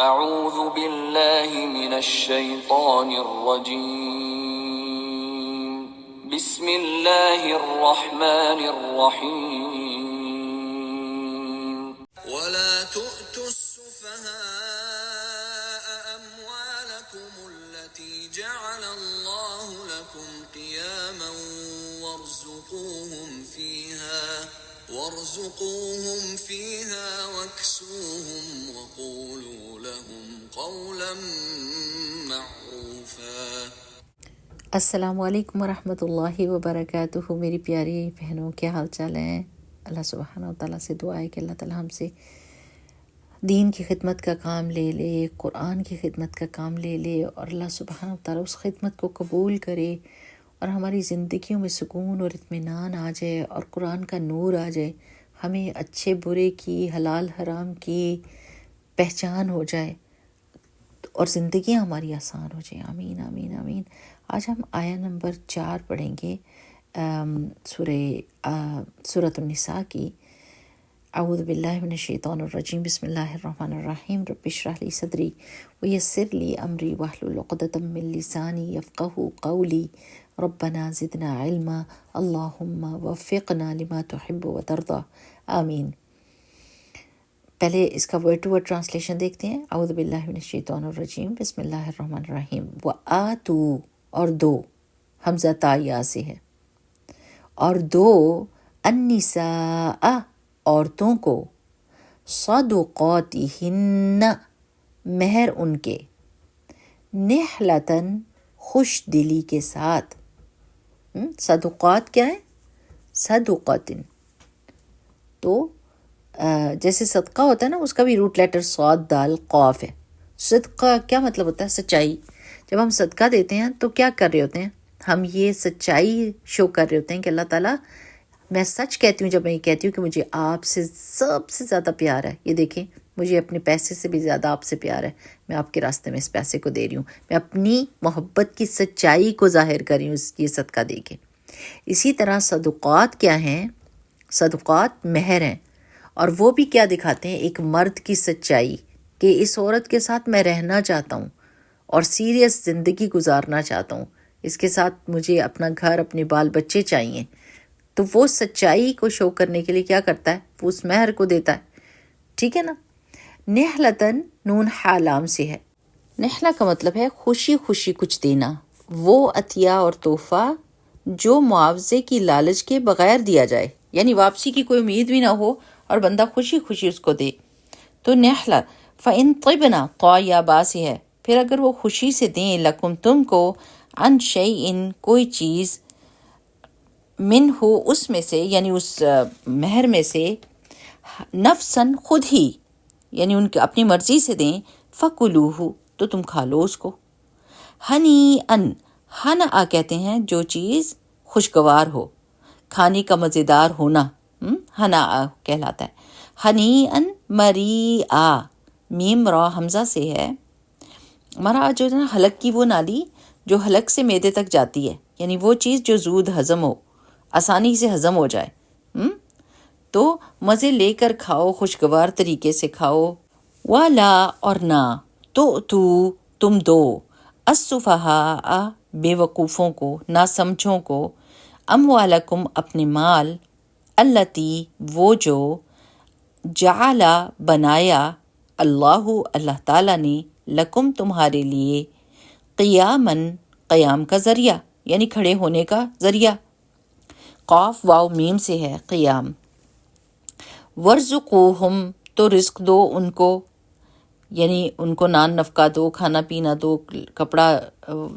اعوذ باللہ من الشیطان الرجیم بسم اللہ الرحمن الرحیم ولا تؤتوا السفهاء اموالكم التي جعل الله لكم قياما وارزقوهم فيها واكسوهم وقولوا لهم قولا معروفا۔ السلام علیکم ورحمۃ اللہ وبرکاتہ۔ میری پیاری بہنوں، کیا حال چال ہیں؟ اللہ سبحانہ و تعالیٰ سے دعا ہے کہ اللہ تعالیٰ ہم سے دین کی خدمت کا کام لے لے، قرآن کی خدمت کا کام لے لے، اور اللہ سبحانہ و تعالیٰ اس خدمت کو قبول کرے اور ہماری زندگیوں میں سکون اور اطمینان آ جائے اور قرآن کا نور آ جائے، ہمیں اچھے برے کی، حلال حرام کی پہچان ہو جائے اور زندگیاں ہماری آسان ہو جائیں۔ آمین آمین آمین۔ آج ہم آیہ نمبر 4 پڑھیں گے سورۃ النساء کی۔ اعوذ باللہ من الشیطان الرجیم، بسم اللہ الرحمن الرحیم۔ رب اشرح لی صدری ویسر لی امری واحلل عقدۃ من لسانی یفقہوا قولی ربنا زدنا علما اللہم وفقنا لما تحب وترضى آمین۔ پہلے اس کا ورڈ ٹو ورڈ ٹرانسلیشن دیکھتے ہیں۔ اعوذ باللہ من الشیطان الرجیم، بسم اللہ الرحمن الرحیم۔ وآتو، اور دو، حمزہ تا یا سے ہے، اور دو، النساء، عورتوں کو، صدقاتہن، مہر ان کے، نحلتاً، خوش دلی کے ساتھ۔ صدقات کیا ہے؟ صدقاتن، تو جیسے صدقہ ہوتا ہے نا، اس کا بھی روٹ لیٹر صاد دال قاف ہے۔ صدقہ کیا مطلب ہوتا ہے؟ سچائی۔ جب ہم صدقہ دیتے ہیں تو کیا کر رہے ہوتے ہیں؟ ہم یہ سچائی شو کر رہے ہوتے ہیں کہ اللہ تعالیٰ، میں سچ کہتی ہوں جب میں یہ کہتی ہوں کہ مجھے آپ سے سب سے زیادہ پیار ہے، یہ دیکھیں مجھے اپنے پیسے سے بھی زیادہ آپ سے پیار ہے، میں آپ کے راستے میں اس پیسے کو دے رہی ہوں، میں اپنی محبت کی سچائی کو ظاہر کر رہی ہوں یہ صدقہ دے کے۔ اسی طرح صدقات کیا ہیں؟ صدقات مہر ہیں، اور وہ بھی کیا دکھاتے ہیں؟ ایک مرد کی سچائی کہ اس عورت کے ساتھ میں رہنا چاہتا ہوں اور سیریس زندگی گزارنا چاہتا ہوں، اس کے ساتھ مجھے اپنا گھر، اپنے بال بچے چاہیے، تو وہ سچائی کو شو کرنے کے لیے کیا کرتا ہے؟ وہ اس مہر کو دیتا ہے، ٹھیک ہے نا۔ نحلتاً، نون حالام سے ہے۔ نحلہ کا مطلب ہے خوشی خوشی کچھ دینا، وہ عطیہ اور تحفہ جو معاوضے کی لالچ کے بغیر دیا جائے، یعنی واپسی کی کوئی امید بھی نہ ہو اور بندہ خوشی خوشی اس کو دے، تو نحلہ۔ فَإِن طِبْنَ، طا یا با سے ہے، پھر اگر وہ خوشی سے دیں، لکم، تم کو، عن شیئن، کوئی چیز، منہ، اس میں سے، یعنی اس مہر میں سے، نفساً، خود ہی، یعنی ان کے اپنی مرضی سے دیں، فَكُلُوهُ، تو تم کھا لو اس کو۔ ہنیئن، ہنآ کہتے ہیں جو چیز خوشگوار ہو، کھانے کا مزیدار ہونا، ہنآ کہلاتا ہے۔ ہنیئن مریئا، میم را حمزہ سے ہے۔ مرا جو ہے نا حلق کی وہ نالی جو حلق سے معدے تک جاتی ہے، یعنی وہ چیز جو زود ہضم ہو، آسانی سے ہضم ہو جائے، تو مزے لے کر کھاؤ، خوشگوار طریقے سے کھاؤ۔ والا، اور نہ، تو تم دو، السفہاء، بے وقوفوں کو، ناسمجھوں کو، اموالکم، اپنے مال، اللتی، وہ جو، جعل، بنایا، اللہ تعالیٰ نے، لکم، تمہارے لیے، قیاماً، قیام کا ذریعہ، یعنی کھڑے ہونے کا ذریعہ، قاف واو میم سے ہے، قیام۔ ورزقوہم، تو رزق دو ان کو، یعنی ان کو نان نفقہ دو، کھانا پینا دو، کپڑا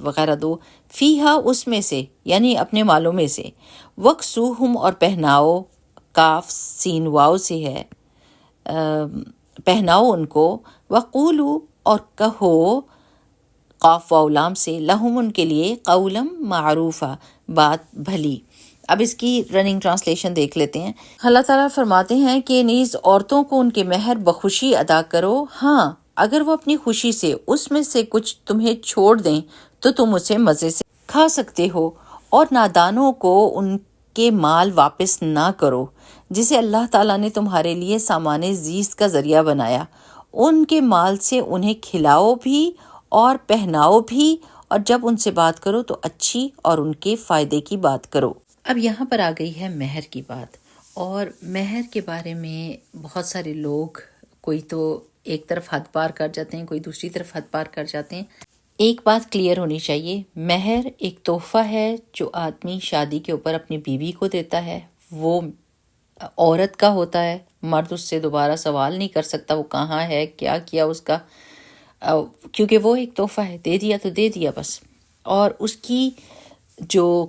وغیرہ دو، فیہا، اس میں سے، یعنی اپنے مالوں میں سے، وکسوہم، اور پہناؤ، کاف سین واو سے ہے، پہناؤ ان کو، وقولو، اور کہو، قاف واو لام سے، لہم، ان کے لیے، قولم معروفہ، بات بھلی۔ اب اس کی رننگ ٹرانسلیشن دیکھ لیتے ہیں۔ اللہ تعالیٰ فرماتے ہیں کہ نیز عورتوں کو ان کے مہر بخوشی ادا کرو، ہاں اگر وہ اپنی خوشی سے اس میں سے کچھ تمہیں چھوڑ دیں تو تم اسے مزے سے کھا سکتے ہو، اور نادانوں کو ان کے مال واپس نہ کرو جسے اللہ تعالیٰ نے تمہارے لیے سامان زیست کا ذریعہ بنایا، ان کے مال سے انہیں کھلاؤ بھی اور پہناؤ بھی، اور جب ان سے بات کرو تو اچھی اور ان کے فائدے کی بات کرو۔ اب یہاں پر آ گئی ہے مہر کی بات، اور مہر کے بارے میں بہت سارے لوگ، کوئی تو ایک طرف حد پار کر جاتے ہیں، کوئی دوسری طرف حد پار کر جاتے ہیں۔ ایک بات کلیئر ہونی چاہیے، مہر ایک تحفہ ہے جو آدمی شادی کے اوپر اپنی بیوی کو دیتا ہے، وہ عورت کا ہوتا ہے، مرد اس سے دوبارہ سوال نہیں کر سکتا وہ کہاں ہے، کیا کیا اس کا، کیونکہ وہ ایک تحفہ ہے، دے دیا تو دے دیا بس۔ اور اس کی جو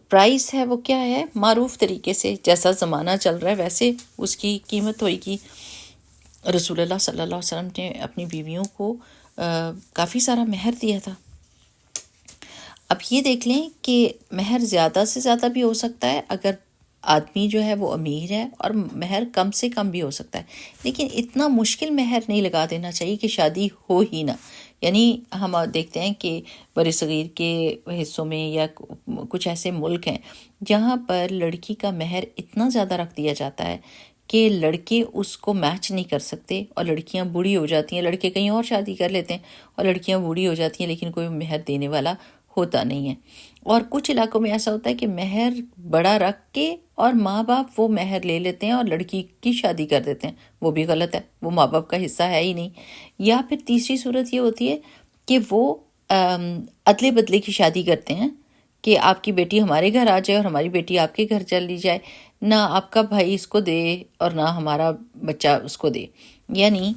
پرائس ہے وہ کیا ہے، معروف طریقے سے جیسا زمانہ چل رہا ہے ویسے اس کی قیمت ہوئے گی۔ رسول اللہ صلی اللہ علیہ وسلم نے اپنی بیویوں کو کافی سارا مہر دیا تھا۔ اب یہ دیکھ لیں کہ مہر زیادہ سے زیادہ بھی ہو سکتا ہے اگر آدمی جو ہے وہ امیر ہے، اور مہر کم سے کم بھی ہو سکتا ہے، لیکن اتنا مشکل مہر نہیں لگا دینا چاہیے کہ شادی ہو ہی نہ۔ یعنی ہم دیکھتے ہیں کہ بر صغیر کے حصوں میں یا کچھ ایسے ملک ہیں جہاں پر لڑکی کا مہر اتنا زیادہ رکھ دیا جاتا ہے کہ لڑکے اس کو میچ نہیں کر سکتے، اور لڑکیاں بوڑھی ہو جاتی ہیں، لڑکے کہیں اور شادی کر لیتے ہیں اور لڑکیاں بوڑھی ہو جاتی ہیں لیکن کوئی مہر دینے والا ہوتا نہیں ہے۔ اور کچھ علاقوں میں ایسا ہوتا ہے کہ مہر بڑا رکھ کے اور ماں باپ وہ مہر لے لیتے ہیں اور لڑکی کی شادی کر دیتے ہیں، وہ بھی غلط ہے، وہ ماں باپ کا حصہ ہے ہی نہیں۔ یا پھر تیسری صورت یہ ہوتی ہے کہ وہ ادلے بدلے کی شادی کرتے ہیں کہ آپ کی بیٹی ہمارے گھر آ جائے اور ہماری بیٹی آپ کے گھر چلی جائے، نہ آپ کا بھائی اس کو دے اور نہ ہمارا بچہ اس کو دے، یعنی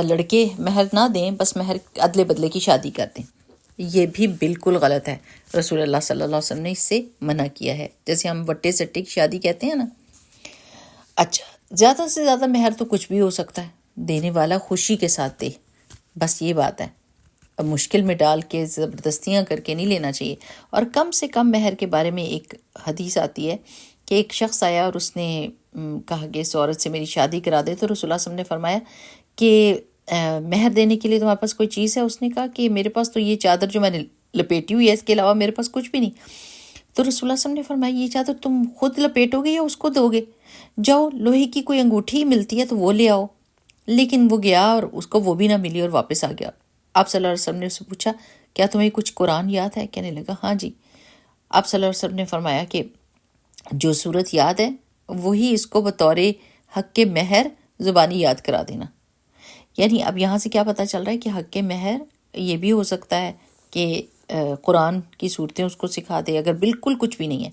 لڑکے مہر نہ دیں، بس مہر ادلے بدلے کی شادی کر دیں۔ یہ بھی بالکل غلط ہے، رسول اللہ صلی اللہ علیہ وسلم نے اس سے منع کیا ہے، جیسے ہم وٹے سٹے کی شادی کہتے ہیں نا۔ اچھا، زیادہ سے زیادہ مہر تو کچھ بھی ہو سکتا ہے، دینے والا خوشی کے ساتھ دے، بس یہ بات ہے، اب مشکل میں ڈال کے زبردستیاں کر کے نہیں لینا چاہیے۔ اور کم سے کم مہر کے بارے میں ایک حدیث آتی ہے کہ ایک شخص آیا اور اس نے کہا کہ اس عورت سے میری شادی کرا دے، تو رسول اللہ صلی اللہ علیہ وسلم نے فرمایا کہ مہر دینے کے لیے تمہارے پاس کوئی چیز ہے؟ اس نے کہا کہ میرے پاس تو یہ چادر جو میں نے لپیٹی ہوئی ہے، اس کے علاوہ میرے پاس کچھ بھی نہیں۔ تو رسول اللہ صلی اللہ علیہ وسلم نے فرمایا یہ چادر تم خود لپیٹو گے یا اس کو دو گے؟ جاؤ لوہے کی کوئی انگوٹھی ملتی ہے تو وہ لے آؤ۔ لیکن وہ گیا اور اس کو وہ بھی نہ ملی اور واپس آ گیا۔ آپ صلی اللہ علیہ وسلم نے اس سے پوچھا کیا تمہیں کچھ قرآن یاد ہے؟ کہنے لگا ہاں جی۔ آپ صلی اللہ علیہ وسلم نے فرمایا کہ جو صورت یاد ہے وہی اس کو بطور حق کے مہر زبانی یاد کرا دینا۔ یعنی اب یہاں سے کیا پتہ چل رہا ہے کہ حق کے مہر یہ بھی ہو سکتا ہے کہ قرآن کی صورتیں اس کو سکھا دے اگر بالکل کچھ بھی نہیں ہے،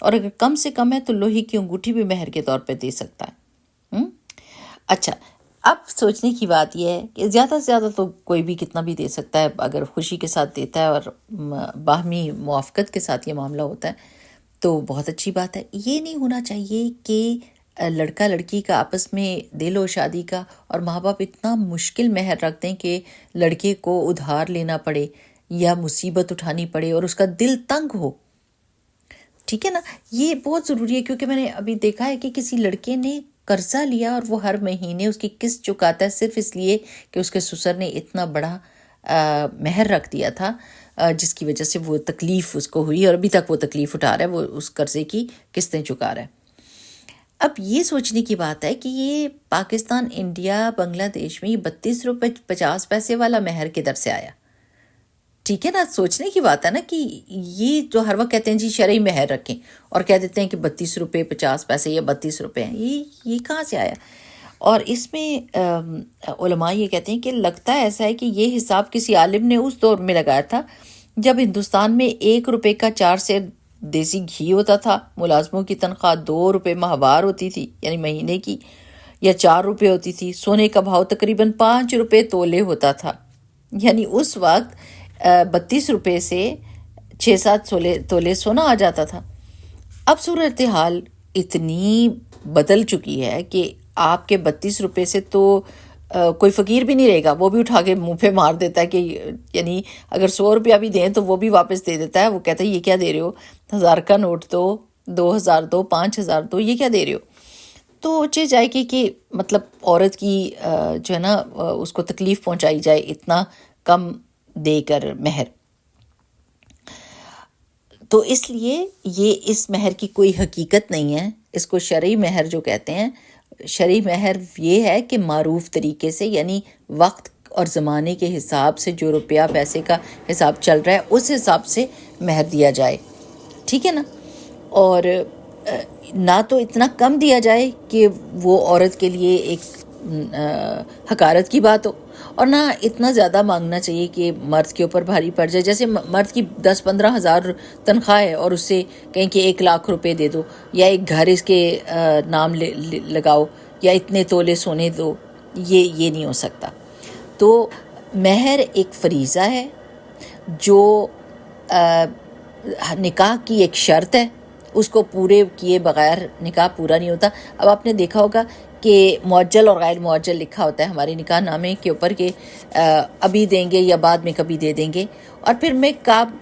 اور اگر کم سے کم ہے تو لوہے کی انگوٹھی بھی مہر کے طور پہ دے سکتا ہے۔ اچھا، اب سوچنے کی بات یہ ہے کہ زیادہ سے زیادہ تو کوئی بھی کتنا بھی دے سکتا ہے اگر خوشی کے ساتھ دیتا ہے اور باہمی موافقت کے ساتھ یہ معاملہ ہوتا ہے تو بہت اچھی بات ہے۔ یہ نہیں ہونا چاہیے کہ لڑکا لڑکی کا آپس میں دل ہو شادی کا اور ماں باپ اتنا مشکل مہر رکھ دیں کہ لڑکے کو ادھار لینا پڑے یا مصیبت اٹھانی پڑے اور اس کا دل تنگ ہو۔ ٹھیک ہے نا، یہ بہت ضروری ہے، کیونکہ میں نے ابھی دیکھا ہے کہ کسی لڑکے نے قرضہ لیا اور وہ ہر مہینے اس کی قسط چکاتا ہے صرف اس لیے کہ اس کے سسر نے اتنا بڑا مہر رکھ دیا تھا، جس کی وجہ سے وہ تکلیف اس کو ہوئی اور ابھی تک وہ تکلیف اٹھا رہا ہے، وہ اس قرضے کی قسطیں چکا رہا ہے۔ اب یہ سوچنے کی بات ہے کہ یہ پاکستان، انڈیا، بنگلہ دیش میں یہ 32 روپے 50 پیسے والا مہر کدھر سے آیا؟ ٹھیک ہے نا، سوچنے کی بات ہے نا کہ یہ جو ہر وقت کہتے ہیں جی شرعی مہر رکھیں اور کہہ دیتے ہیں کہ 32 روپے 50 پیسے یا 32 روپے ہیں، یہ کہاں سے آیا؟ اور اس میں علماء یہ کہتے ہیں کہ لگتا ہے ایسا ہے کہ یہ حساب کسی عالم نے اس دور میں لگایا تھا جب ہندوستان میں 1 روپے کا 4 سیر دیسی گھی ہوتا تھا، ملازموں کی تنخواہ 2 روپے ماہوار ہوتی تھی یعنی مہینے کی، یا 4 روپے ہوتی تھی، سونے کا بھاؤ تقریباً 5 روپے تولے ہوتا تھا، یعنی اس وقت 32 روپے سے 6-7 تولے سونا آ جاتا تھا۔ اب صورتحال اتنی بدل چکی ہے کہ آپ کے 32 روپے سے تو کوئی فقیر بھی نہیں رہے گا، وہ بھی اٹھا کے منہ پہ مار دیتا ہے کہ یعنی اگر 100 روپیہ بھی دیں تو وہ بھی واپس دے دیتا ہے، وہ کہتا ہے یہ کیا دے رہے ہو، 1000 کا نوٹ دو، 2000 دو، 5000 دو، یہ کیا دے رہے ہو؟ تو چہ جائے کہ مطلب عورت کی جو ہے نا اس کو تکلیف پہنچائی جائے اتنا کم دے کر مہر۔ تو اس لیے یہ اس مہر کی کوئی حقیقت نہیں ہے، اس کو شرعی مہر جو کہتے ہیں شرعی مہر یہ ہے کہ معروف طریقے سے، یعنی وقت اور زمانے کے حساب سے جو روپیہ پیسے کا حساب چل رہا ہے اس حساب سے مہر دیا جائے، ٹھیک ہے نا، اور نہ تو اتنا کم دیا جائے کہ وہ عورت کے لیے ایک حقارت کی بات ہو، اور نہ اتنا زیادہ مانگنا چاہیے کہ مرد کے اوپر بھاری پڑ جائے. جیسے مرد کی 10-15 ہزار تنخواہ ہے اور اس سے کہیں کہ 1 لاکھ روپے دے دو، یا ایک گھر اس کے نام لگاؤ، یا اتنے تولے سونے دو، یہ نہیں ہو سکتا. تو مہر ایک فریضہ ہے جو نکاح کی ایک شرط ہے، اس کو پورے کیے بغیر نکاح پورا نہیں ہوتا. اب آپ نے دیکھا ہوگا کہ معجل اور غیر معجل لکھا ہوتا ہے ہمارے نکاح نامے کے اوپر کہ ابھی دیں گے یا بعد میں کبھی دے دیں گے، اور پھر میں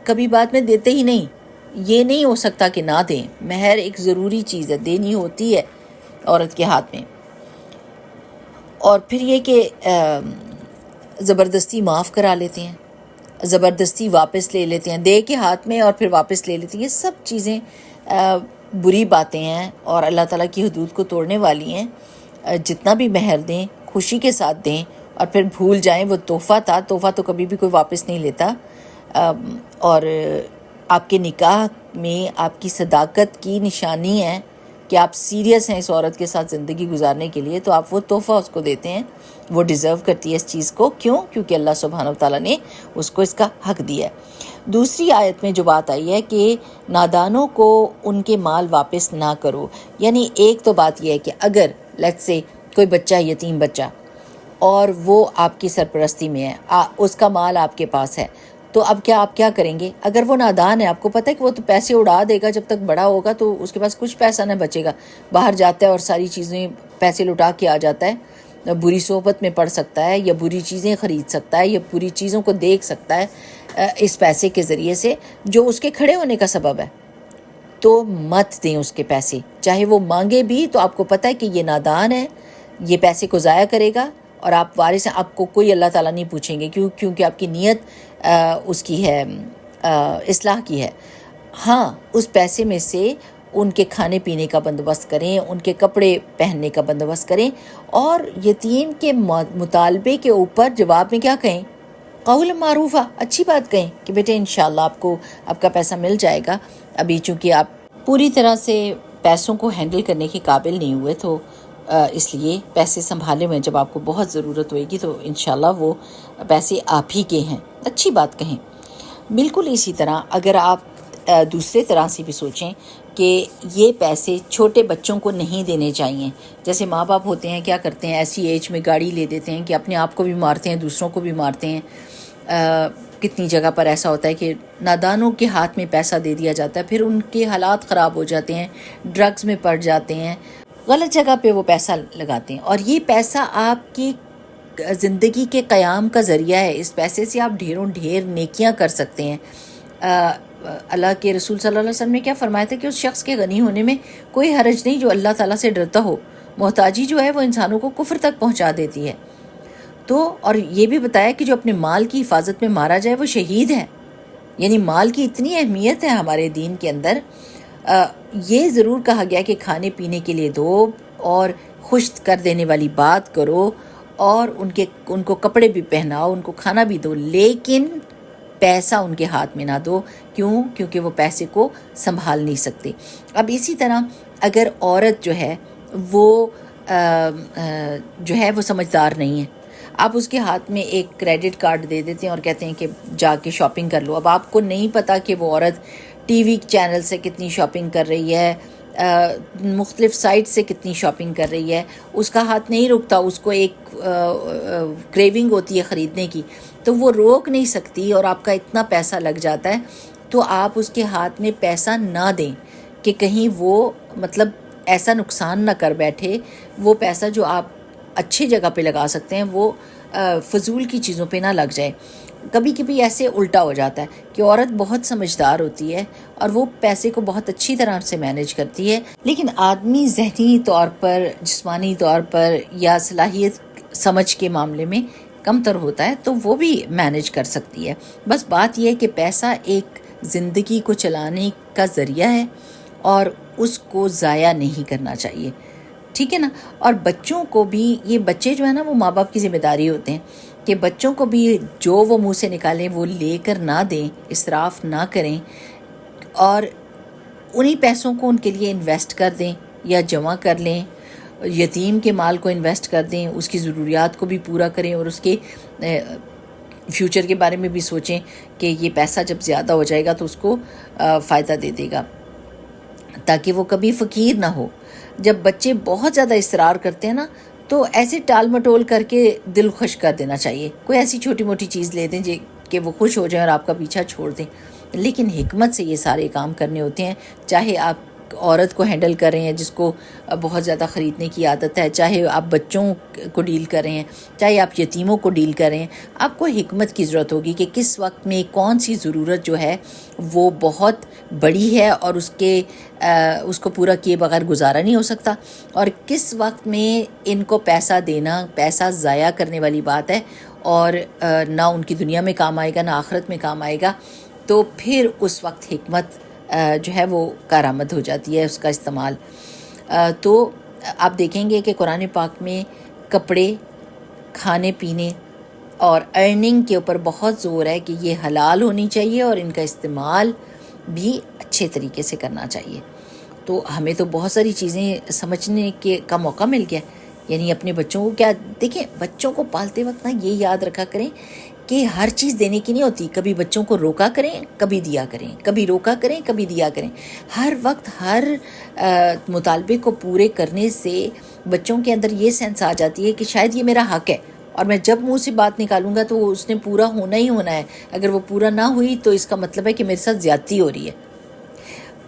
کبھی بعد میں دیتے ہی نہیں. یہ نہیں ہو سکتا کہ نہ دیں. مہر ایک ضروری چیز ہے، دینی ہوتی ہے عورت کے ہاتھ میں. اور پھر یہ کہ زبردستی معاف کرا لیتے ہیں، زبردستی واپس لے لیتے ہیں، دے کے ہاتھ میں اور پھر واپس لے لیتے ہیں. یہ سب چیزیں بری باتیں ہیں اور اللہ تعالیٰ کی حدود کو توڑنے والی ہیں. جتنا بھی مہر دیں خوشی کے ساتھ دیں، اور پھر بھول جائیں وہ تحفہ تھا. تحفہ تو کبھی بھی کوئی واپس نہیں لیتا. اور آپ کے نکاح میں آپ کی صداقت کی نشانی ہے کہ آپ سیریس ہیں اس عورت کے ساتھ زندگی گزارنے کے لیے، تو آپ وہ تحفہ اس کو دیتے ہیں. وہ ڈیزرو کرتی ہے اس چیز کو. کیوں؟ کیونکہ اللہ سبحانہ وتعالیٰ نے اس کو اس کا حق دیا ہے. دوسری آیت میں جو بات آئی ہے کہ نادانوں کو ان کے مال واپس نہ کرو، یعنی ایک تو بات یہ ہے کہ اگر لیٹس سے کوئی بچہ یتیم بچہ اور وہ آپ کی سرپرستی میں ہے، اس کا مال آپ کے پاس ہے، تو اب آپ کیا کریں گے؟ اگر وہ نادان ہے، آپ کو پتہ ہے کہ وہ تو پیسے اڑا دے گا، جب تک بڑا ہوگا تو اس کے پاس کچھ پیسہ نہ بچے گا. باہر جاتا ہے اور ساری چیزیں پیسے لٹا کے آ جاتا ہے، بری صحبت میں پڑ سکتا ہے، یا بری چیزیں خرید سکتا ہے، یا بری چیزوں کو دیکھ سکتا ہے اس پیسے کے ذریعے سے جو اس کے کھڑے ہونے کا سبب ہے. تو مت دیں اس کے پیسے، چاہے وہ مانگے بھی تو آپ کو پتہ ہے کہ یہ نادان ہے، یہ پیسے کو ضائع کرے گا، اور آپ وارث ہیں، آپ کو کوئی اللہ تعالیٰ نہیں پوچھیں گے. کیونکہ آپ کی نیت اس کی ہے اصلاح کی ہے. ہاں، اس پیسے میں سے ان کے کھانے پینے کا بندوبست کریں، ان کے کپڑے پہننے کا بندوبست کریں، اور یتیم کے مطالبے کے اوپر جواب میں کیا کہیں؟ قول معروفہ، اچھی بات کہیں کہ بیٹے انشاءاللہ آپ کو آپ کا پیسہ مل جائے گا. ابھی چونکہ آپ پوری طرح سے پیسوں کو ہینڈل کرنے کے قابل نہیں ہوئے، تو اس لیے پیسے سنبھالے ہوئے، جب آپ کو بہت ضرورت ہوئے گی تو انشاءاللہ وہ پیسے آپ ہی کے ہیں. اچھی بات کہیں. بالکل اسی طرح اگر آپ دوسرے طرح سے بھی سوچیں کہ یہ پیسے چھوٹے بچوں کو نہیں دینے چاہیے. جیسے ماں باپ ہوتے ہیں کیا کرتے ہیں، ایسی ایج میں گاڑی لے دیتے ہیں کہ اپنے آپ کو بھی مارتے ہیں، دوسروں کو بھی مارتے ہیں. کتنی جگہ پر ایسا ہوتا ہے کہ نادانوں کے ہاتھ میں پیسہ دے دیا جاتا ہے، پھر ان کے حالات خراب ہو جاتے ہیں، ڈرگز میں پڑ جاتے ہیں، غلط جگہ پہ وہ پیسہ لگاتے ہیں. اور یہ پیسہ آپ کی زندگی کے قیام کا ذریعہ ہے. اس پیسے سے آپ ڈھیروں ڈھیر نیکیاں کر سکتے ہیں. اللہ کے رسول صلی اللہ علیہ وسلم نے کیا فرمایا تھا کہ اس شخص کے غنی ہونے میں کوئی حرج نہیں جو اللہ تعالیٰ سے ڈرتا ہو. محتاجی جو ہے وہ انسانوں کو کفر تک پہنچا دیتی ہے. تو اور یہ بھی بتایا کہ جو اپنے مال کی حفاظت میں مارا جائے وہ شہید ہے. یعنی مال کی اتنی اہمیت ہے ہمارے دین کے اندر. یہ ضرور کہا گیا کہ کھانے پینے کے لیے دو، اور خوش کر دینے والی بات کرو، اور ان کو کپڑے بھی پہناؤ، ان کو کھانا بھی دو، لیکن پیسہ ان کے ہاتھ میں نہ دو. کیوں؟ کیونکہ وہ پیسے کو سنبھال نہیں سکتے. اب اسی طرح اگر عورت جو ہے وہ سمجھدار نہیں ہے، آپ اس کے ہاتھ میں ایک کریڈٹ کارڈ دے دیتے ہیں اور کہتے ہیں کہ جا کے شاپنگ کر لو. اب آپ کو نہیں پتا کہ وہ عورت ٹی وی چینل سے کتنی شاپنگ کر رہی ہے، مختلف سائٹ سے کتنی شاپنگ کر رہی ہے، اس کا ہاتھ نہیں رکتا، اس کو ایک کریونگ ہوتی ہے خریدنے کی، تو وہ روک نہیں سکتی، اور آپ کا اتنا پیسہ لگ جاتا ہے. تو آپ اس کے ہاتھ میں پیسہ نہ دیں کہ کہیں وہ مطلب ایسا نقصان نہ کر بیٹھے. وہ پیسہ جو آپ اچھی جگہ پہ لگا سکتے ہیں وہ فضول کی چیزوں پہ نہ لگ جائے. کبھی کبھی ایسے الٹا ہو جاتا ہے کہ عورت بہت سمجھدار ہوتی ہے اور وہ پیسے کو بہت اچھی طرح سے مینیج کرتی ہے، لیکن آدمی ذہنی طور پر، جسمانی طور پر یا صلاحیت سمجھ کے معاملے میں کم تر ہوتا ہے، تو وہ بھی مینیج کر سکتی ہے. بس بات یہ ہے کہ پیسہ ایک زندگی کو چلانے کا ذریعہ ہے اور اس کو ضائع نہیں کرنا چاہیے. ٹھیک ہے نا. اور بچوں کو بھی، یہ بچے جو ہے نا وہ ماں باپ کی ذمہ داری ہوتے ہیں کہ بچوں کو بھی جو وہ منہ سے نکالیں وہ لے کر نہ دیں، اسراف نہ کریں، اور انہی پیسوں کو ان کے لیے انویسٹ کر دیں یا جمع کر لیں، یتیم کے مال کو انویسٹ کر دیں، اس کی ضروریات کو بھی پورا کریں، اور اس کے فیوچر کے بارے میں بھی سوچیں کہ یہ پیسہ جب زیادہ ہو جائے گا تو اس کو فائدہ دے دے گا، تاکہ وہ کبھی فقیر نہ ہو. جب بچے بہت زیادہ اصرار کرتے ہیں نا تو ایسے ٹال مٹول کر کے دل خوش کر دینا چاہیے. کوئی ایسی چھوٹی موٹی چیز لے دیں کہ وہ خوش ہو جائیں اور آپ کا پیچھا چھوڑ دیں. لیکن حکمت سے یہ سارے کام کرنے ہوتے ہیں. چاہے آپ عورت کو ہینڈل کر رہے ہیں جس کو بہت زیادہ خریدنے کی عادت ہے، چاہے آپ بچوں کو ڈیل کر رہے ہیں، چاہے آپ یتیموں کو ڈیل کر رہے ہیں، آپ کو حکمت کی ضرورت ہوگی کہ کس وقت میں کون سی ضرورت جو ہے وہ بہت بڑی ہے اور اس کو پورا کیے بغیر گزارا نہیں ہو سکتا، اور کس وقت میں ان کو پیسہ دینا پیسہ ضائع کرنے والی بات ہے اور نہ ان کی دنیا میں کام آئے گا نہ آخرت میں کام آئے گا. تو پھر اس وقت حکمت جو ہے وہ کارآمد ہو جاتی ہے اس کا استعمال. تو آپ دیکھیں گے کہ قرآن پاک میں کپڑے، کھانے پینے اور ارننگ کے اوپر بہت زور ہے کہ یہ حلال ہونی چاہیے اور ان کا استعمال بھی اچھے طریقے سے کرنا چاہیے. تو ہمیں تو بہت ساری چیزیں سمجھنے کا موقع مل گیا. یعنی اپنے بچوں کو کیا دیکھیں، بچوں کو پالتے وقت نا یہ یاد رکھا کریں کہ ہر چیز دینے کی نہیں ہوتی. کبھی بچوں کو روکا کریں، کبھی دیا کریں، کبھی روکا کریں، کبھی دیا کریں. ہر وقت ہر مطالبے کو پورے کرنے سے بچوں کے اندر یہ سینس آ جاتی ہے کہ شاید یہ میرا حق ہے اور میں جب منہ سے بات نکالوں گا تو اس نے پورا ہونا ہی ہونا ہے. اگر وہ پورا نہ ہوئی تو اس کا مطلب ہے کہ میرے ساتھ زیادتی ہو رہی ہے.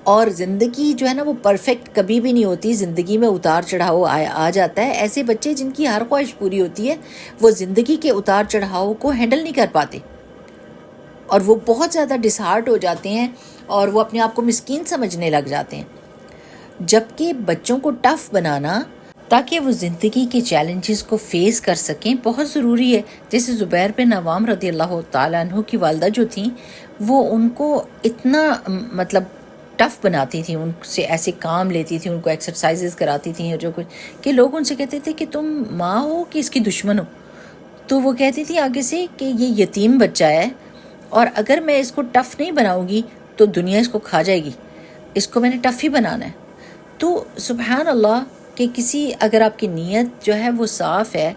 اور زندگی جو ہے نا وہ پرفیکٹ کبھی بھی نہیں ہوتی. زندگی میں اتار چڑھاؤ آ جاتا ہے. ایسے بچے جن کی ہر خواہش پوری ہوتی ہے وہ زندگی کے اتار چڑھاؤ کو ہینڈل نہیں کر پاتے اور وہ بہت زیادہ ڈسہارٹ ہو جاتے ہیں اور وہ اپنے آپ کو مسکین سمجھنے لگ جاتے ہیں. جبکہ بچوں کو ٹف بنانا تاکہ وہ زندگی کے چیلنجز کو فیس کر سکیں بہت ضروری ہے. جیسے زبیر بن عوام رضی اللہ تعالیٰ عنہ کی والدہ جو تھیں وہ ان کو اتنا مطلب ٹف بناتی تھیں، ان سے ایسے کام لیتی تھیں، ان کو ایکسرسائزز کراتی تھیں اور جو کچھ، کہ لوگ ان سے کہتے تھے کہ تم ماں ہو کہ اس کی دشمن ہو. تو وہ کہتی تھی آگے سے کہ یہ یتیم بچہ ہے اور اگر میں اس کو ٹف نہیں بناؤں گی تو دنیا اس کو کھا جائے گی، اس کو میں نے ٹف ہی بنانا ہے. تو سبحان اللہ کہ اگر آپ کی نیت جو ہے وہ صاف ہے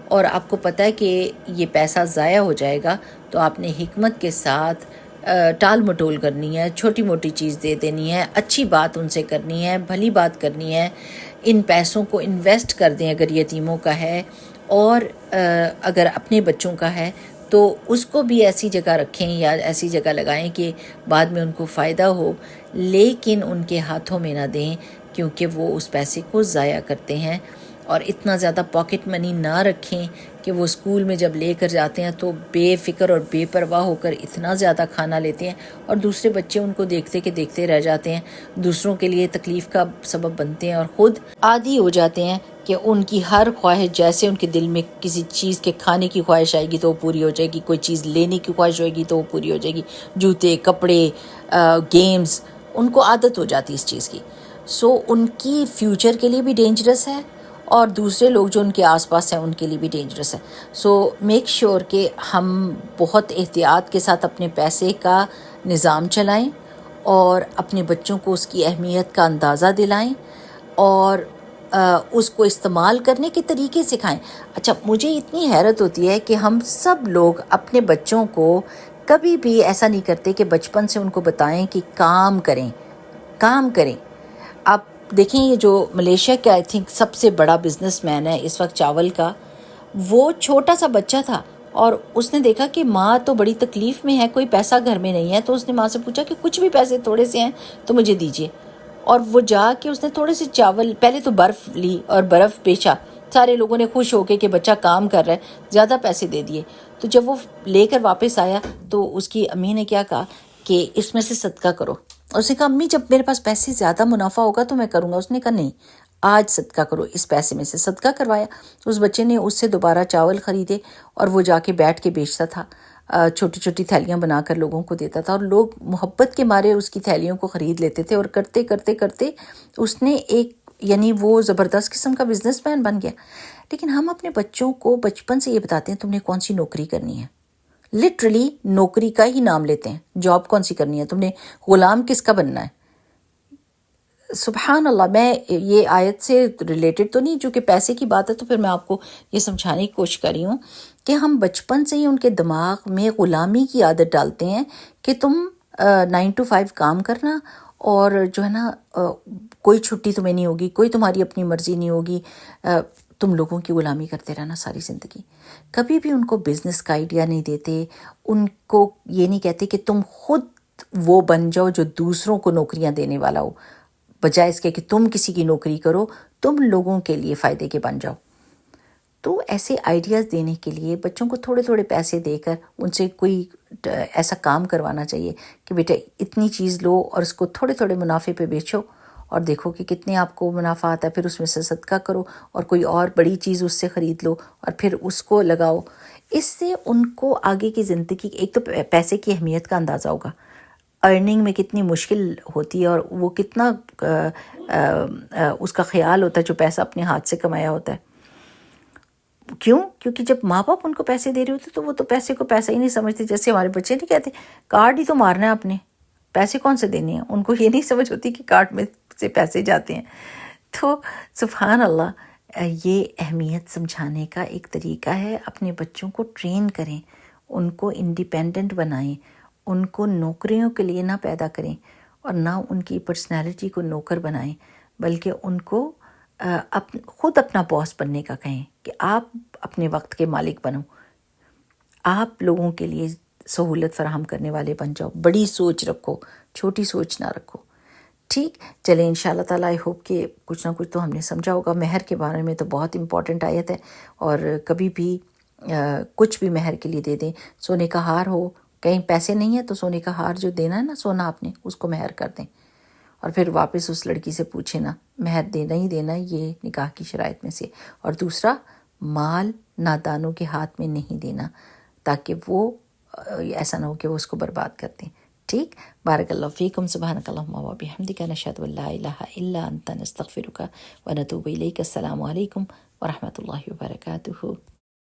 اور آپ کو پتہ ہے کہ یہ پیسہ ضائع ہو جائے گا تو آپ نے حکمت کے ساتھ ٹال مٹول کرنی ہے، چھوٹی موٹی چیز دے دینی ہے، اچھی بات ان سے کرنی ہے، بھلی بات کرنی ہے. ان پیسوں کو انویسٹ کر دیں اگر یتیموں کا ہے، اور اگر اپنے بچوں کا ہے تو اس کو بھی ایسی جگہ رکھیں یا ایسی جگہ لگائیں کہ بعد میں ان کو فائدہ ہو، لیکن ان کے ہاتھوں میں نہ دیں کیونکہ وہ اس پیسے کو ضائع کرتے ہیں. اور اتنا زیادہ پاکٹ منی نہ رکھیں کہ وہ اسکول میں جب لے کر جاتے ہیں تو بے فکر اور بے پرواہ ہو کر اتنا زیادہ کھانا لیتے ہیں اور دوسرے بچے ان کو دیکھتے رہ جاتے ہیں، دوسروں کے لیے تکلیف کا سبب بنتے ہیں اور خود عادی ہو جاتے ہیں کہ ان کی ہر خواہش، جیسے ان کے دل میں کسی چیز کے کھانے کی خواہش آئے گی تو وہ پوری ہو جائے گی، کوئی چیز لینے کی خواہش ہوئے گی تو وہ پوری ہو جائے گی، جوتے، کپڑے، گیمز، ان کو عادت ہو جاتی اس چیز کی. سو ان کی فیوچر کے لیے بھی ڈینجرس ہے اور دوسرے لوگ جو ان کے آس پاس ہیں ان کے لیے بھی ڈینجرس ہے. سو میک شیور کہ ہم بہت احتیاط کے ساتھ اپنے پیسے کا نظام چلائیں اور اپنے بچوں کو اس کی اہمیت کا اندازہ دلائیں اور اس کو استعمال کرنے کے طریقے سکھائیں. اچھا، مجھے اتنی حیرت ہوتی ہے کہ ہم سب لوگ اپنے بچوں کو کبھی بھی ایسا نہیں کرتے کہ بچپن سے ان کو بتائیں کہ کام کریں. آپ دیکھیں یہ جو ملیشیا کا آئی تھنک سب سے بڑا بزنس مین ہے اس وقت چاول کا، وہ چھوٹا سا بچہ تھا اور اس نے دیکھا کہ ماں تو بڑی تکلیف میں ہے، کوئی پیسہ گھر میں نہیں ہے، تو اس نے ماں سے پوچھا کہ کچھ بھی پیسے تھوڑے سے ہیں تو مجھے دیجیے. اور وہ جا کے اس نے تھوڑے سے چاول، پہلے تو برف لی اور برف بیچا. سارے لوگوں نے خوش ہو کے کہ بچہ کام کر رہا ہے، زیادہ پیسے دے دیے. تو جب وہ لے کر واپس آیا تو اس کی امی نے کیا کہا کہ اس میں سے صدقہ کرو. اس نے کہا امی جب میرے پاس پیسے زیادہ منافع ہوگا تو میں کروں گا. اس نے کہا نہیں، آج صدقہ کرو. اس پیسے میں سے صدقہ کروایا. اس بچے نے اس سے دوبارہ چاول خریدے اور وہ جا کے بیٹھ کے بیچتا تھا، چھوٹی چھوٹی تھیلیاں بنا کر لوگوں کو دیتا تھا اور لوگ محبت کے مارے اس کی تھیلیوں کو خرید لیتے تھے. اور کرتے کرتے کرتے اس نے یعنی وہ زبردست قسم کا بزنس مین بن گیا. لیکن ہم اپنے بچوں کو بچپن سے یہ بتاتے ہیں تم نے کون سی نوکری کرنی ہے. لٹرلی نوکری کا ہی نام لیتے ہیں, جاب کون سی کرنی ہے, تم نے غلام کس کا بننا ہے. سبحان اللہ. میں یہ آیت سے ریلیٹڈ تو نہیں, چونکہ پیسے کی بات ہے تو پھر میں آپ کو یہ سمجھانے کی کوشش کر رہی ہوں کہ ہم بچپن سے ہی ان کے دماغ میں غلامی کی عادت ڈالتے ہیں کہ تم 9 to 5 کام کرنا, اور جو ہے نا کوئی چھٹی تمہیں نہیں ہوگی, کوئی تمہاری اپنی مرضی نہیں ہوگی, تم لوگوں کی غلامی کرتے رہنا ساری زندگی. کبھی بھی ان کو بزنس کا آئیڈیا نہیں دیتے, ان کو یہ نہیں کہتے کہ تم خود وہ بن جاؤ جو دوسروں کو نوکریاں دینے والا ہو, بجائے اس کے کہ تم کسی کی نوکری کرو, تم لوگوں کے لیے فائدے کے بن جاؤ. تو ایسے آئیڈیاز دینے کے لیے بچوں کو تھوڑے تھوڑے پیسے دے کر ان سے کوئی ایسا کام کروانا چاہیے کہ بیٹا اتنی چیز لو اور اس کو تھوڑے تھوڑے منافع پہ بیچو اور دیکھو کہ کتنے آپ کو منافع آتا ہے, پھر اس میں سے صدقہ کرو اور کوئی اور بڑی چیز اس سے خرید لو اور پھر اس کو لگاؤ. اس سے ان کو آگے کی زندگی, ایک تو پیسے کی اہمیت کا اندازہ ہوگا, ارننگ میں کتنی مشکل ہوتی ہے اور وہ کتنا اس کا خیال ہوتا ہے جو پیسہ اپنے ہاتھ سے کمایا ہوتا ہے. کیوں؟ کیونکہ جب ماں باپ ان کو پیسے دے رہے ہوتے تو وہ تو پیسے کو پیسہ ہی نہیں سمجھتے. جیسے ہمارے بچے نہیں کہتے کارڈ ہی تو مارنا ہے آپ نے, پیسے کون سے دینے ہیں. ان کو یہ نہیں سمجھ ہوتی کہ کارڈ میں سے پیسے جاتے ہیں. تو سبحان اللہ, یہ اہمیت سمجھانے کا ایک طریقہ ہے. اپنے بچوں کو ٹرین کریں, ان کو انڈیپینڈنٹ بنائیں, ان کو نوکریوں کے لیے نہ پیدا کریں اور نہ ان کی پرسنالٹی کو نوکر بنائیں, بلکہ ان کو خود اپنا باس بننے کا کہیں کہ آپ اپنے وقت کے مالک بنو, آپ لوگوں کے لیے سہولت فراہم کرنے والے بن جاؤ. بڑی سوچ رکھو, چھوٹی سوچ نہ رکھو. ٹھیک چلیں, انشاءاللہ تعالیٰ آئی ہوپ کہ کچھ نہ کچھ تو ہم نے سمجھا ہوگا. مہر کے بارے میں تو بہت امپورٹنٹ آیت ہے, اور کبھی بھی کچھ بھی مہر کے لیے دے دیں. سونے کا ہار ہو, کہیں پیسے نہیں ہیں تو سونے کا ہار جو دینا ہے نا, سونا آپ نے, اس کو مہر کر دیں, اور پھر واپس اس لڑکی سے پوچھیں نا مہر دینا ہی دینا, یہ نکاح کی شرائط میں سے. اور دوسرا, مال نادانوں کے ہاتھ میں نہیں دینا, تاکہ وہ ایسا نہ ہو کہ وہ اس کو برباد کر دیں. ٹھیک, بارک اللہ فیکم, سبحانک اللہم و بحمدک, نشہد ان لا الہ الا انت, نستغفرک و نتوب الیک. السلام علیکم ورحمۃ اللہ وبرکاتہ.